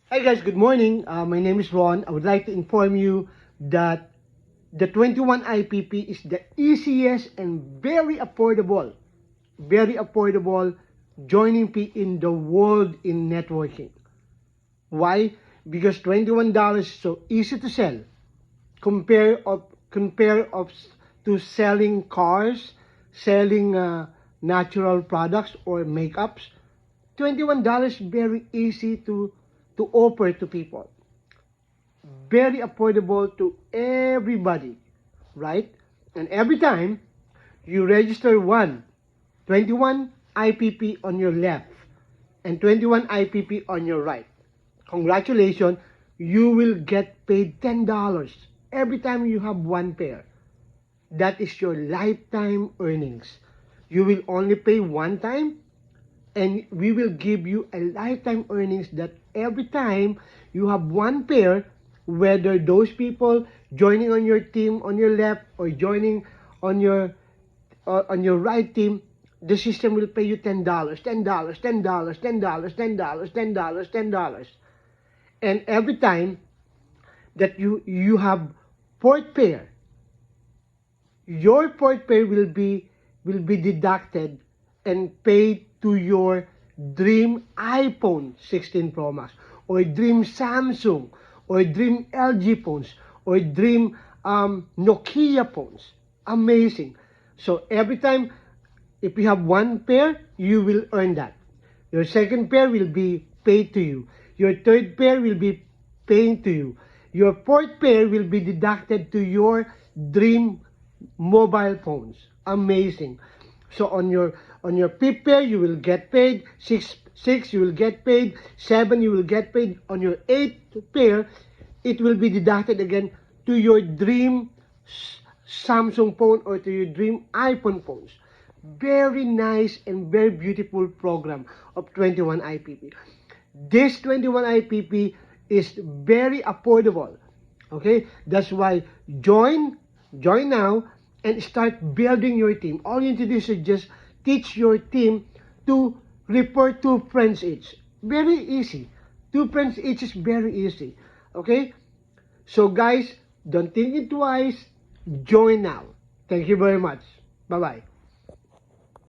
Hi guys, good morning. My name is Ron. I would like to inform you that the 21 IPP is the easiest and very affordable joining fee in the world in networking. Why? Because $21 is so easy to sell. Compare of to selling cars, selling natural products or makeups. $21 very easy to offer to people, very affordable to everybody, right? And every time you register 21 IPP on your left and 21 IPP on your right, congratulations, you will get paid $10 every time you have one pair. That is your lifetime earnings. You will only pay one time, and we will give you a lifetime earnings that every time you have one pair, whether those people joining on your team on your left or joining on your right team, the system will pay you $10, $10, $10, $10, $10, $10, $10. And every time that you have fourth pair, your fourth pair will be deducted and paid to your dream iPhone 16 Pro Max or dream Samsung or dream LG phones or dream Nokia phones. Amazing. So every time, if you have one pair, you will earn that. Your second pair will be paid to you. Your third pair will be paying to you. Your fourth pair will be deducted to your dream mobile phones. Amazing. So on your fifth pair you will get paid. Six you will get paid. Seven you will get paid. On your eighth pair, it will be deducted again to your dream Samsung phone or to your dream iPhone phones. Very nice and very beautiful program of 21 IPP. This 21 IPP is very affordable. Okay, that's why join now and start building your team. All you need to do is just teach your team to refer two friends each. Very easy. Two friends each is very easy. Okay, so guys, don't think it twice. Join now. Thank you very much. Bye bye.